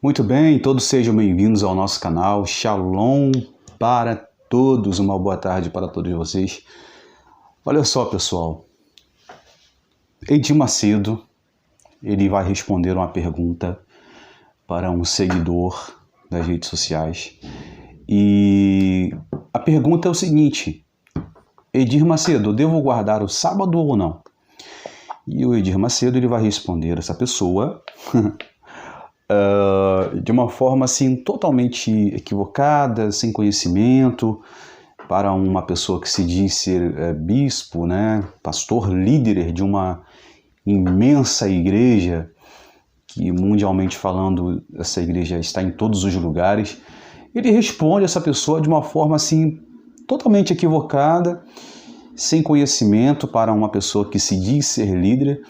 Muito bem, todos sejam bem-vindos ao nosso canal. Shalom para todos, uma boa tarde para todos vocês. Olha só, pessoal, Edir Macedo, ele vai responder uma pergunta para um seguidor das redes sociais. E a pergunta é o seguinte: Edir Macedo, devo guardar o sábado ou não? E o Edir Macedo ele vai responder essa pessoa de uma forma assim totalmente equivocada, sem conhecimento, para uma pessoa que se diz ser bispo, né, pastor, líder de uma imensa igreja, que mundialmente falando essa igreja está em todos os lugares. Ele responde essa pessoa de uma forma assim totalmente equivocada, sem conhecimento, para uma pessoa que se diz ser líder.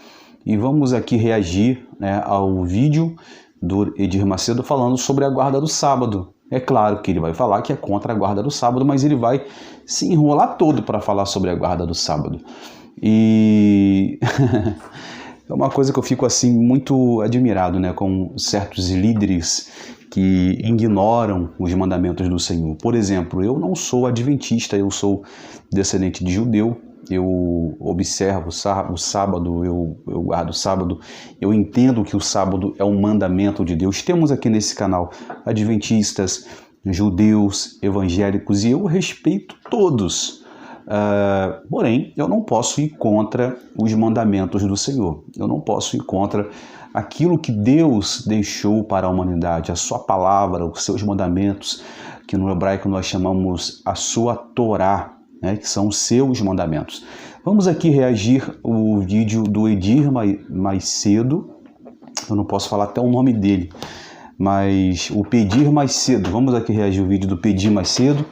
E vamos aqui reagir, né, ao vídeo do Edir Macedo falando sobre a guarda do sábado. É claro que ele vai falar que é contra a guarda do sábado, mas ele vai se enrolar todo para falar sobre a guarda do sábado. E é uma coisa que eu fico assim muito admirado, né, com certos líderes que ignoram os mandamentos do Senhor. Por exemplo, eu não sou adventista, eu sou descendente de judeu. Eu observo o sábado, eu guardo o sábado, eu entendo que o sábado é um mandamento de Deus. Temos aqui nesse canal adventistas, judeus, evangélicos, e eu respeito todos. Porém, eu não posso ir contra os mandamentos do Senhor. Eu não posso ir contra aquilo que Deus deixou para a humanidade, a sua palavra, os seus mandamentos, que no hebraico nós chamamos a sua Torá, né, que são os seus mandamentos. Vamos aqui reagir o vídeo do Edir Macedo. Eu não posso falar até o nome dele, mas o Pedir Macedo. Vamos aqui reagir o vídeo do Pedir Macedo.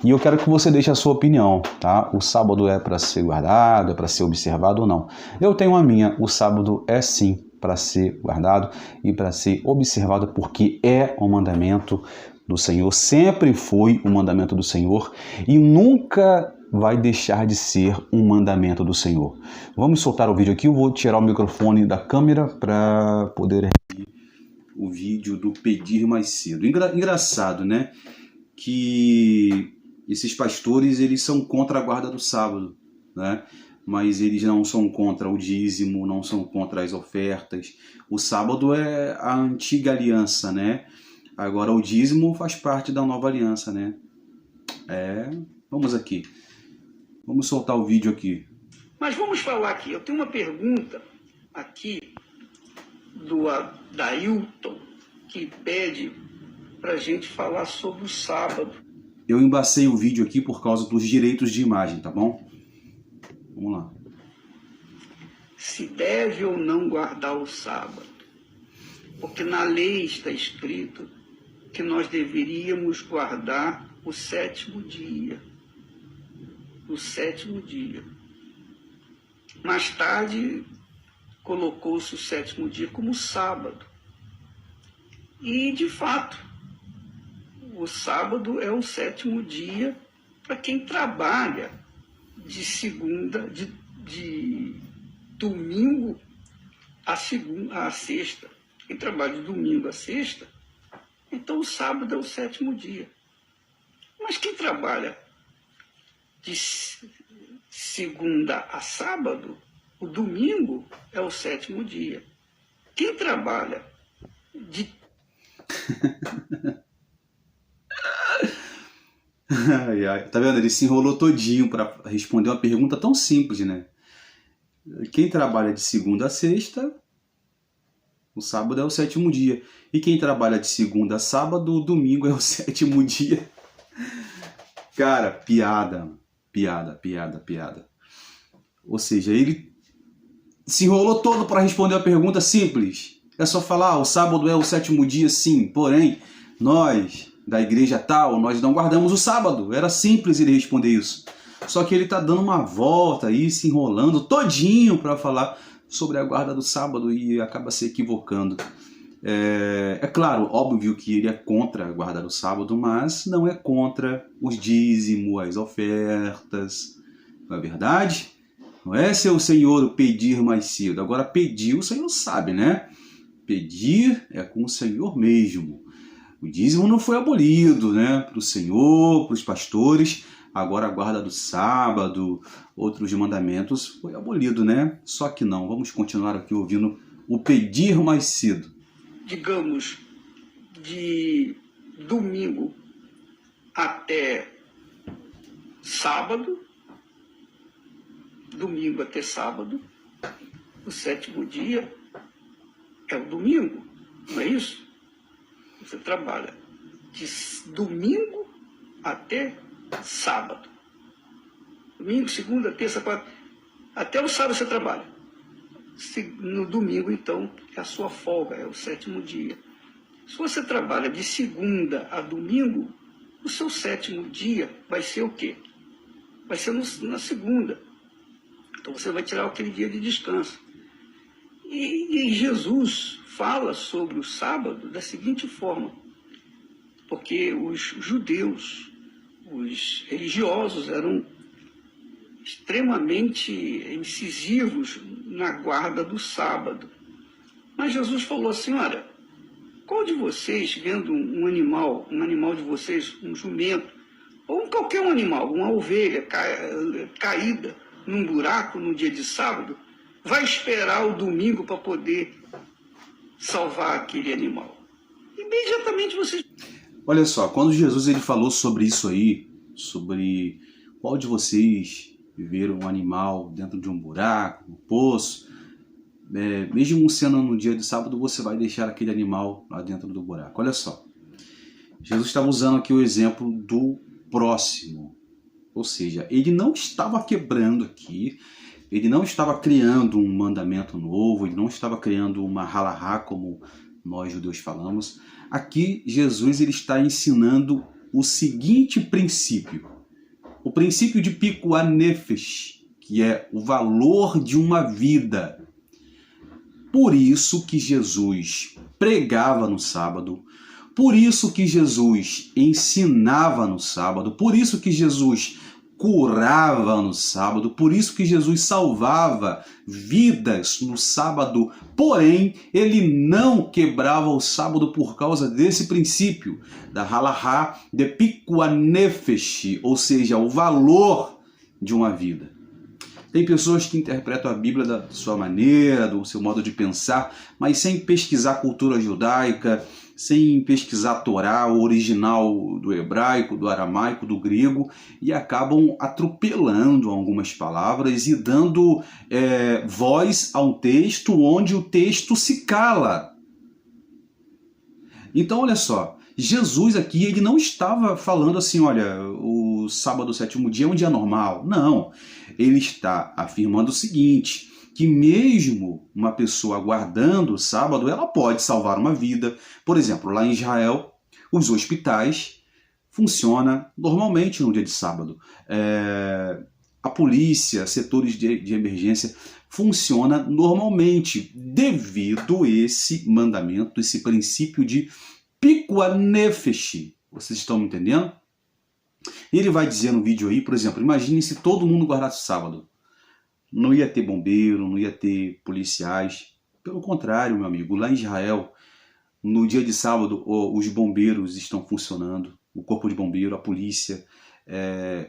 E eu quero que você deixe a sua opinião, tá? O sábado é para ser guardado, é para ser observado ou não? Eu tenho a minha. O sábado é sim para ser guardado e para ser observado, porque é um mandamento do Senhor, sempre foi um mandamento do Senhor e nunca vai deixar de ser um mandamento do Senhor. Vamos soltar o vídeo aqui, eu vou tirar o microfone da câmera para poder reagir o vídeo do Pedir Macedo. Engraçado, né? Que esses pastores, eles são contra a guarda do sábado, né? Mas eles não são contra o dízimo, não são contra as ofertas. O sábado é a antiga aliança, né? Agora o dízimo faz parte da nova aliança, né? Vamos aqui. Vamos soltar o vídeo aqui. Mas vamos falar aqui. Eu tenho uma pergunta aqui do Adailton, que pede para a gente falar sobre o sábado. Eu embacei o vídeo aqui por causa dos direitos de imagem, tá bom? Vamos lá. Se deve ou não guardar o sábado? Porque na lei está escrito que nós deveríamos guardar o sétimo dia. O sétimo dia. Mais tarde, colocou-se o sétimo dia como sábado. E, de fato, o sábado é o sétimo dia para quem trabalha de segunda, de domingo a sexta. Quem trabalha de domingo a sexta, então o sábado é o sétimo dia. Mas quem trabalha de segunda a sábado, o domingo é o sétimo dia. Quem trabalha de... Tá vendo? Ele se enrolou todinho para responder uma pergunta tão simples, né? Quem trabalha de segunda a sexta, o sábado é o sétimo dia. E quem trabalha de segunda a sábado, o domingo é o sétimo dia. Cara, piada. Ou seja, ele se enrolou todo para responder uma pergunta simples. É só falar, o sábado é o sétimo dia, sim. Porém, nós, da igreja tal, nós não guardamos o sábado. Era simples ele responder isso. Só que ele está dando uma volta aí, se enrolando todinho para falar sobre a guarda do sábado e acaba se equivocando. É claro, óbvio que ele é contra a guarda do sábado, mas não é contra os dízimos, as ofertas. Não é verdade? Não é seu senhor o Pedir Macedo. Agora, pedir, o senhor sabe, né? Pedir é com o Senhor mesmo. O dízimo não foi abolido, né? Para o Senhor, para os pastores. Agora a guarda do sábado, outros mandamentos, foi abolido, né? Só que não. Vamos continuar aqui ouvindo o pedir mais cedo. Digamos, de domingo até sábado, o sétimo dia é o domingo, não é isso? Você trabalha de domingo até sábado. Domingo, segunda, terça, quarta. Até o sábado você trabalha. No domingo, então, é a sua folga, é o sétimo dia. Se você trabalha de segunda a domingo, o seu sétimo dia vai ser o quê? Vai ser na segunda. Então você vai tirar aquele dia de descanso. E Jesus fala sobre o sábado da seguinte forma, porque os judeus, os religiosos eram extremamente incisivos na guarda do sábado. Mas Jesus falou assim, olha, qual de vocês, vendo um animal de vocês, um jumento, ou qualquer um animal, uma ovelha caída num buraco no dia de sábado, vai esperar o domingo para poder salvar aquele animal? Imediatamente vocês... Olha só, quando Jesus ele falou sobre isso aí, sobre qual de vocês viveram um animal dentro de um buraco, um poço, mesmo sendo no dia de sábado, você vai deixar aquele animal lá dentro do buraco. Olha só, Jesus estava usando aqui o exemplo do próximo, ou seja, ele não estava quebrando aqui, ele não estava criando um mandamento novo, ele não estava criando uma halahá, como nós judeus falamos. Aqui Jesus ele está ensinando o seguinte princípio, o princípio de Pikuá Nefesh, que é o valor de uma vida. Por isso que Jesus pregava no sábado, por isso que Jesus ensinava no sábado, por isso que Jesus curava no sábado, por isso que Jesus salvava vidas no sábado, porém, ele não quebrava o sábado por causa desse princípio, da halahá de Pikuá Nefesh, ou seja, o valor de uma vida. Tem pessoas que interpretam a Bíblia da sua maneira, do seu modo de pensar, mas sem pesquisar a cultura judaica, sem pesquisar a Torá, o original do hebraico, do aramaico, do grego, e acabam atropelando algumas palavras e dando voz a um texto onde o texto se cala. Então, olha só, Jesus aqui ele não estava falando assim, olha, o sábado, o sétimo dia é um dia normal. Não, ele está afirmando o seguinte, que mesmo uma pessoa guardando o sábado, ela pode salvar uma vida. Por exemplo, lá em Israel, os hospitais funcionam normalmente no dia de sábado. A polícia, setores de emergência, funciona normalmente devido a esse mandamento, esse princípio de Pikuá Nefesh. Vocês estão me entendendo? Ele vai dizer no vídeo aí, por exemplo, imagine se todo mundo guardasse o sábado. Não ia ter bombeiro, não ia ter policiais. Pelo contrário, meu amigo, lá em Israel, no dia de sábado, os bombeiros estão funcionando, o corpo de bombeiro, a polícia,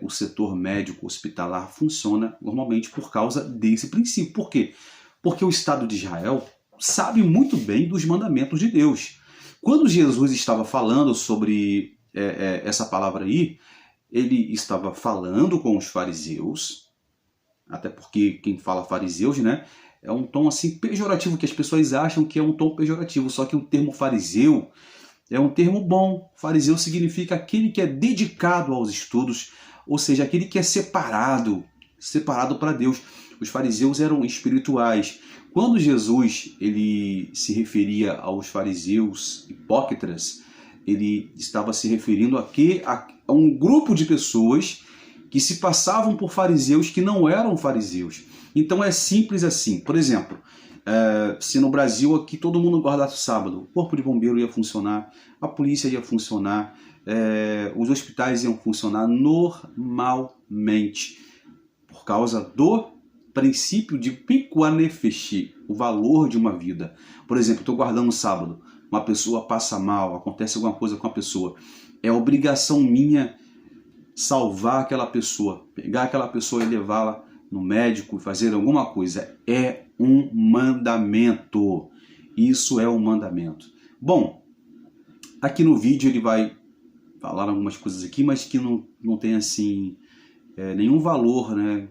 o setor médico hospitalar funciona normalmente por causa desse princípio. Por quê? Porque o Estado de Israel sabe muito bem dos mandamentos de Deus. Quando Jesus estava falando sobre essa palavra aí, ele estava falando com os fariseus, até porque quem fala fariseus, né, é um tom assim pejorativo, que as pessoas acham que é um tom pejorativo, só que o termo fariseu é um termo bom. Fariseu significa aquele que é dedicado aos estudos, ou seja, aquele que é separado para Deus. Os fariseus eram espirituais. Quando Jesus ele se referia aos fariseus hipócritas, ele estava se referindo a um grupo de pessoas que se passavam por fariseus que não eram fariseus. Então é simples assim. Por exemplo, se no Brasil aqui todo mundo guardasse o sábado, o corpo de bombeiro ia funcionar, a polícia ia funcionar, os hospitais iam funcionar normalmente, por causa do princípio de piqua nefesh, o valor de uma vida. Por exemplo, estou guardando um sábado, uma pessoa passa mal, acontece alguma coisa com a pessoa. É obrigação minha salvar aquela pessoa, pegar aquela pessoa e levá-la no médico, fazer alguma coisa. É um mandamento. Isso é um mandamento. Bom, aqui no vídeo ele vai falar algumas coisas aqui, mas que não tem assim nenhum valor, né,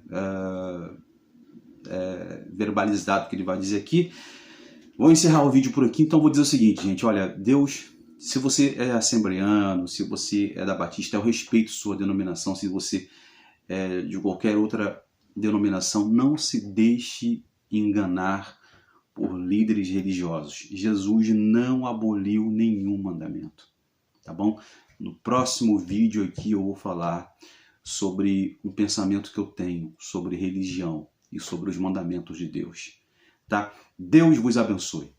verbalizado que ele vai dizer aqui. Vou encerrar o vídeo por aqui, então vou dizer o seguinte, gente, olha, Deus, se você é assembleano, se você é da Batista, eu respeito sua denominação, se você é de qualquer outra denominação, não se deixe enganar por líderes religiosos. Jesus não aboliu nenhum mandamento, tá bom? No próximo vídeo aqui eu vou falar sobre um pensamento que eu tenho sobre religião e sobre os mandamentos de Deus, tá? Deus vos abençoe.